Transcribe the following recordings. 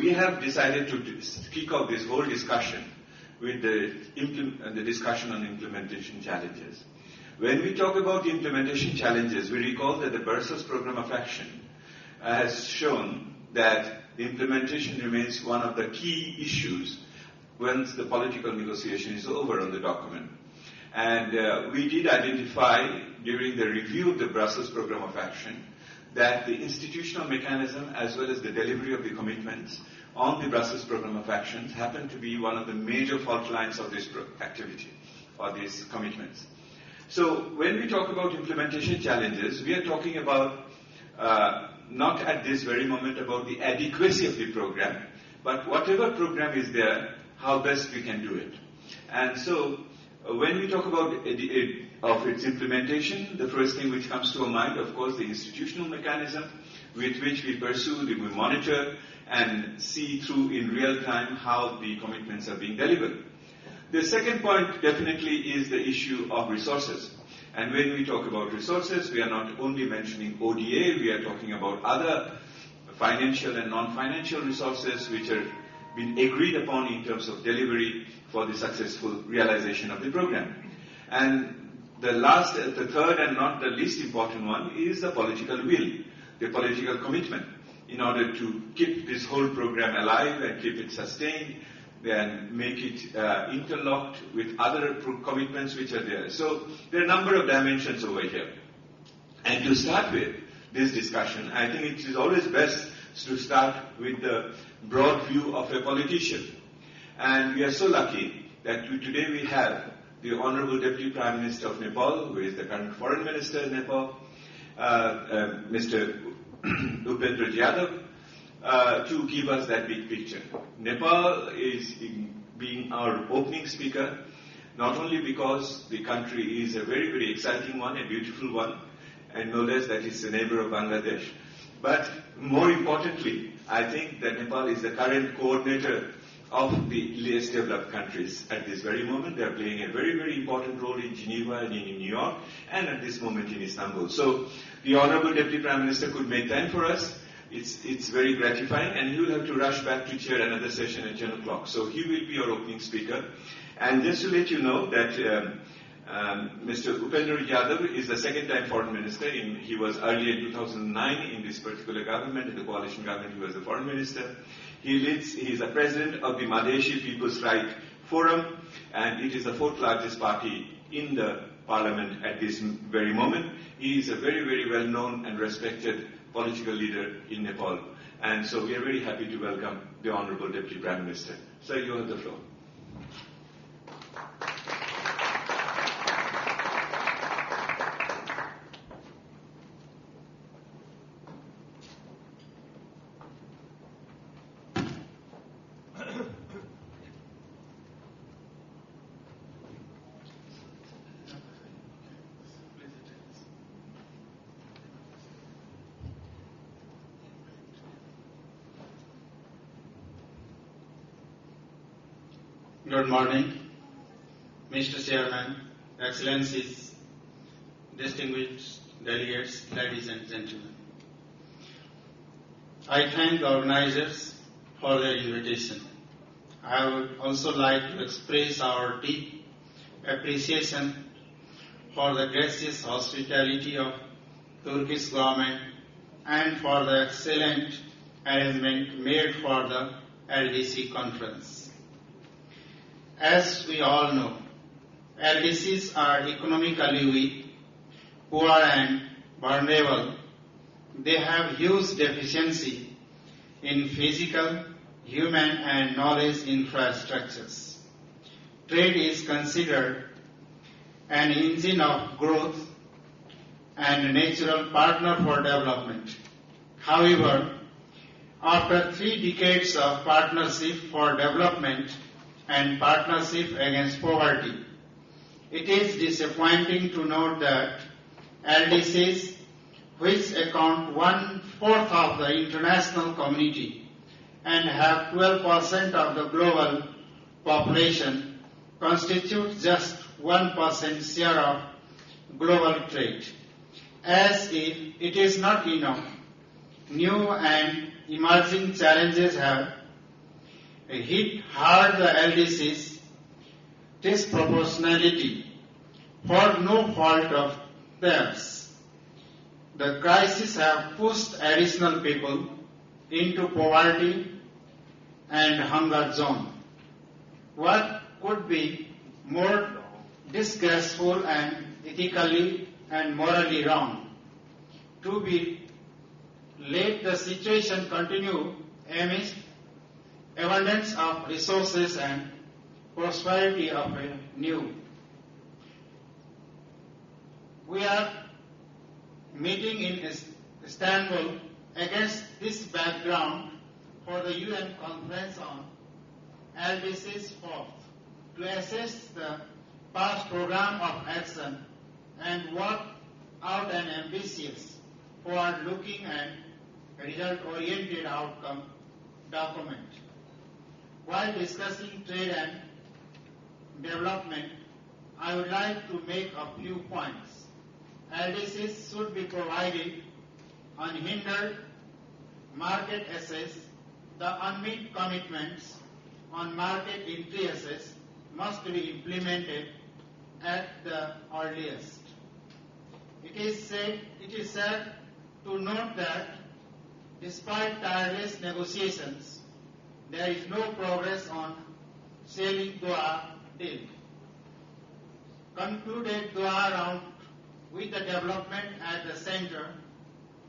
we have decided to kick off this whole discussion with the discussion on implementation challenges. When we talk about implementation challenges, we recall that the Brussels Programme of Action has shown that the implementation remains one of the key issues once the political negotiation is over on the document. And we did identify during the review of the Brussels Programme of Action that the institutional mechanism as well as the delivery of the commitments on the Brussels Programme of Action happen to be one of the major fault lines of this activity or these commitments. So when we talk about implementation challenges, we are talking about not at this very moment about the adequacy of the program, but whatever program is there, how best we can do it. And so when we talk about its implementation, the first thing which comes to our mind, of course, the institutional mechanism with which we pursue, we monitor and see through in real time how the commitments are being delivered. The second point definitely is the issue of resources. And when we talk about resources, we are not only mentioning ODA, we are talking about other financial and non-financial resources which are been agreed upon in terms of delivery for the successful realization of the program. And the third and not the least important one is the political will, the political commitment in order to keep this whole program alive and keep it sustained and make it interlocked with other commitments which are there. So there are a number of dimensions over here. And to start with this discussion, I think it is always best to start with the broad view of a politician. And we are so lucky that today we have the Honorable Deputy Prime Minister of Nepal, who is the current Foreign Minister in Nepal, Mr. Upendra Yadav, to give us that big picture. Nepal is being our opening speaker, not only because the country is a very, very exciting one, a beautiful one, and no less that it's a neighbor of Bangladesh, but more importantly, I think that Nepal is the current coordinator of the less developed countries at this very moment. They are playing a very, very important role in Geneva and in New York, and at this moment in Istanbul. So the Honorable Deputy Prime Minister could make time for us. It's very gratifying, and he will have to rush back to chair another session at 10 o'clock. So he will be our opening speaker. And just to let you know that Mr. Upendra Yadav is the second-time foreign minister. He was earlier in 2009 in this particular government, in the coalition government. He was the foreign minister. He is the president of the Madheshi People's Right Forum, and it is the fourth largest party in the parliament at this very moment. He is a very, very well-known and respected political leader in Nepal. And so we are very happy to welcome the Honorable Deputy Prime Minister. Sir, you have the floor. Good morning, Mr. Chairman, Excellencies, distinguished delegates, ladies and gentlemen. I thank the organizers for their invitation. I would also like to express our deep appreciation for the gracious hospitality of Turkish government and for the excellent arrangement made for the LDC conference. As we all know, LDCs are economically weak, poor and vulnerable. They have huge deficiency in physical, human and knowledge infrastructures. Trade is considered an engine of growth and a natural partner for development. However, after 3 decades of partnership for development and partnership against poverty, it is disappointing to note that LDCs, which account 1/4 of the international community and have 12% of the global population, constitute just 1% share of global trade. As if it is not enough, new and emerging challenges have hit hard the LDC's disproportionality for no fault of theirs. The crisis have pushed additional people into poverty and hunger zone. What could be more disgraceful and ethically and morally wrong? To be let the situation continue amidst abundance of resources and prosperity of a new. We are meeting in Istanbul against this background for the UN Conference on LDC's 4th to assess the past program of action and work out an ambitious, forward-looking and result-oriented outcome document. While discussing trade and development, I would like to make a few points. LDCs should be provided unhindered market access. The unmet commitments on market entry access must be implemented at the earliest. It is sad to note that despite tireless negotiations, there is no progress on sailing Doha deal. Concluded Doha round with the development at the center,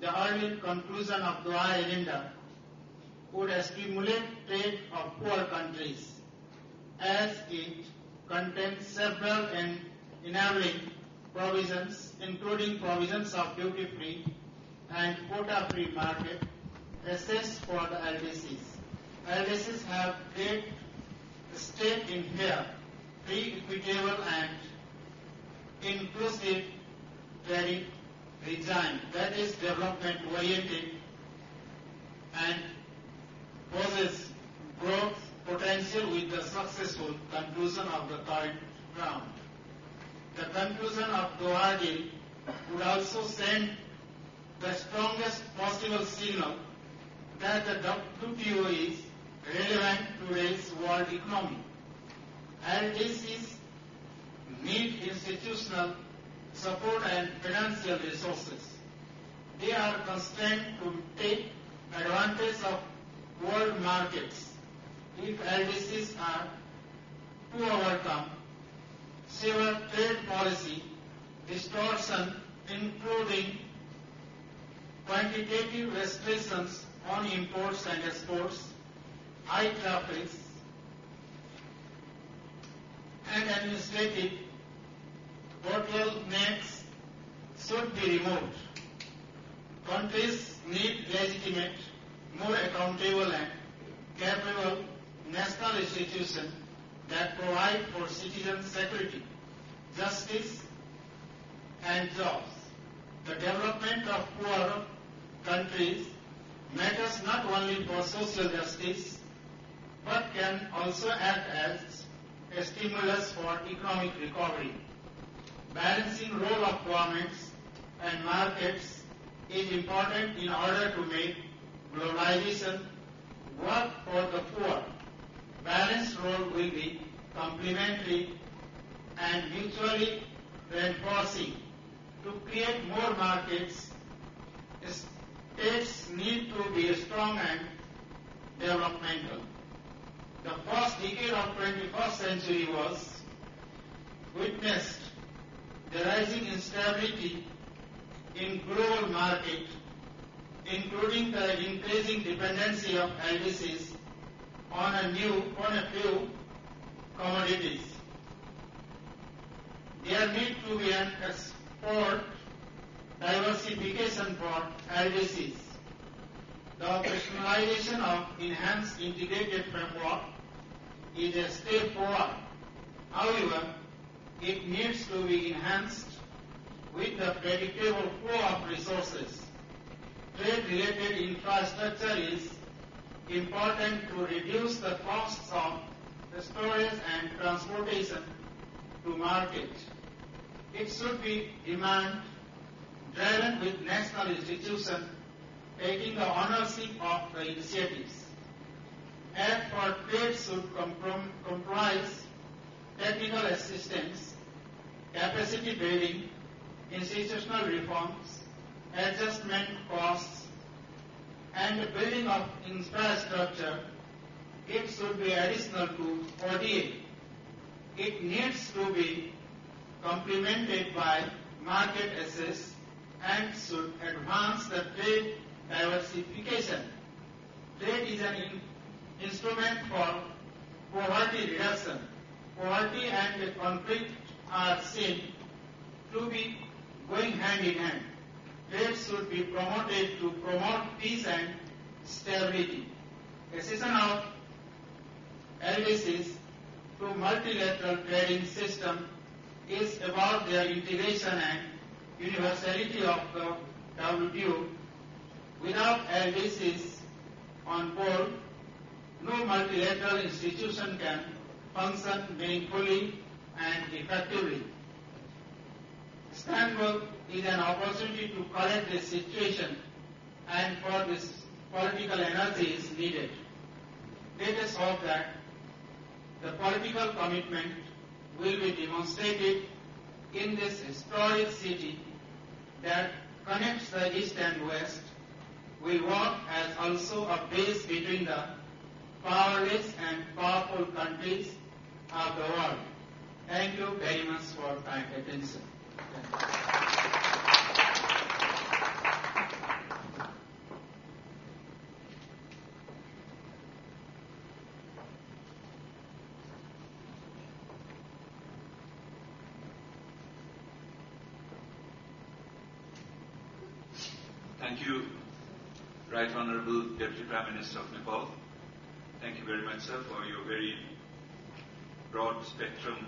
the early conclusion of Doha agenda would stimulate trade of poor countries, as it contains several enabling provisions, including provisions of duty-free and quota-free market access for the LDCs. LDCs have great stake in fair, free, equitable, and inclusive trade regime that is development-oriented and possesses growth potential with the successful conclusion of the current round. The conclusion of Doha deal would also send the strongest possible signal that the WTO is relevant to today's world economy. LDCs need institutional support and financial resources. They are constrained to take advantage of world markets if LDCs are to overcome severe trade policy distortion, including quantitative restrictions on imports and exports, high tariffs, and administrative bottlenecks should be removed. Countries need legitimate, more accountable and capable national institutions that provide for citizen security, justice and jobs. The development of poor countries matters not only for social justice, but can also act as a stimulus for economic recovery. Balancing role of governments and markets is important in order to make globalization work for the poor. Balanced role will be complementary and mutually reinforcing. To create more markets, states need to be strong and developmental. The first decade of 21st century was witnessed the rising instability in global market, including the increasing dependency of LDCs on a few commodities. There need to be an export diversification for LDCs. The operationalization of enhanced integrated framework is a step forward. However, it needs to be enhanced with the predictable flow of resources. Trade-related infrastructure is important to reduce the costs of storage and transportation to market. It should be demand-driven with national institutions taking the ownership of the initiatives. As for trade should comprise technical assistance, capacity building, institutional reforms, adjustment costs, and building of infrastructure. It should be additional to ODA. It needs to be complemented by market access and should advance the trade diversification. Trade is an instrument for poverty reduction. Poverty and conflict are seen to be going hand in hand. Trade should be promoted to promote peace and stability. Accession of LDCs to multilateral trading system is about their integration and universality of the WTO. Without LDCs on board, no multilateral institution can function meaningfully and effectively. Istanbul is an opportunity to correct this situation, and for this political energy is needed. Let us hope that the political commitment will be demonstrated in this historic city that connects the East and West, will work as also a base between the powerless and powerful countries of the world. Thank you very much for kind attention. Thank you, Right Honorable Deputy Prime Minister of Nepal. Thank you very much, sir, for your very broad spectrum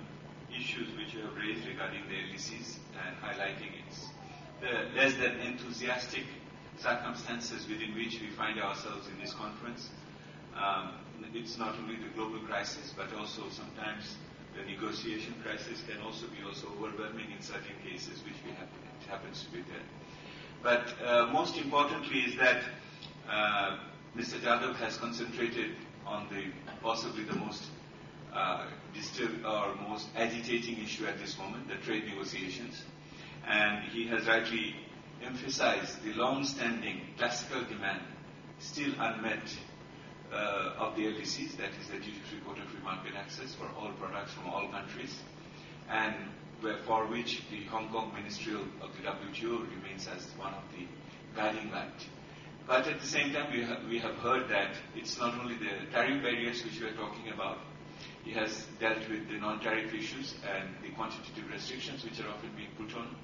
issues which you have raised regarding the LDCs and highlighting the less than enthusiastic circumstances within which we find ourselves in this conference. It's not only the global crisis, but also sometimes the negotiation crisis can also be overwhelming in certain cases, which it happens to be there. But most importantly is that Mr. Jadhav has concentrated on possibly the most disturbed or most agitating issue at this moment, the trade negotiations. And he has rightly emphasized the long-standing classical demand, still unmet, of the LDCs, that is the duty-free, quota-free market access for all products from all countries, and for which the Hong Kong Ministerial of the WTO remains as one of the guiding light. But at the same time, we have heard that it's not only the tariff barriers which we are talking about. He has dealt with the non-tariff issues and the quantitative restrictions which are often being put on.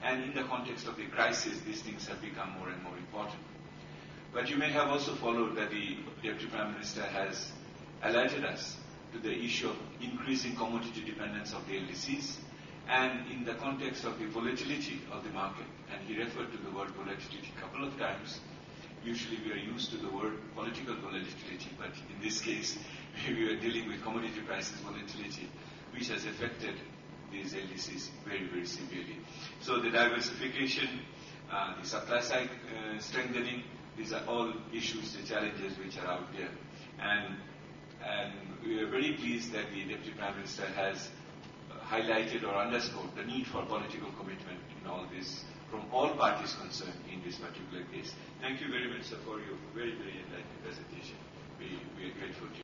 And in the context of the crisis, these things have become more and more important. But you may have also followed that the Deputy Prime Minister has alerted us to the issue of increasing commodity dependence of the LDCs, and in the context of the volatility of the market. And he referred to the word volatility a couple of times. Usually we are used to the word political volatility, but in this case we are dealing with commodity prices volatility, which has affected these LDCs very, very severely. So the diversification, the supply side strengthening, these are all issues, the challenges which are out there. And we are very pleased that the Deputy Prime Minister has highlighted or underscored the need for political commitment in all this from all parties concerned in this particular case. Thank you very much, sir, for your very, very enlightening presentation. We are grateful to you.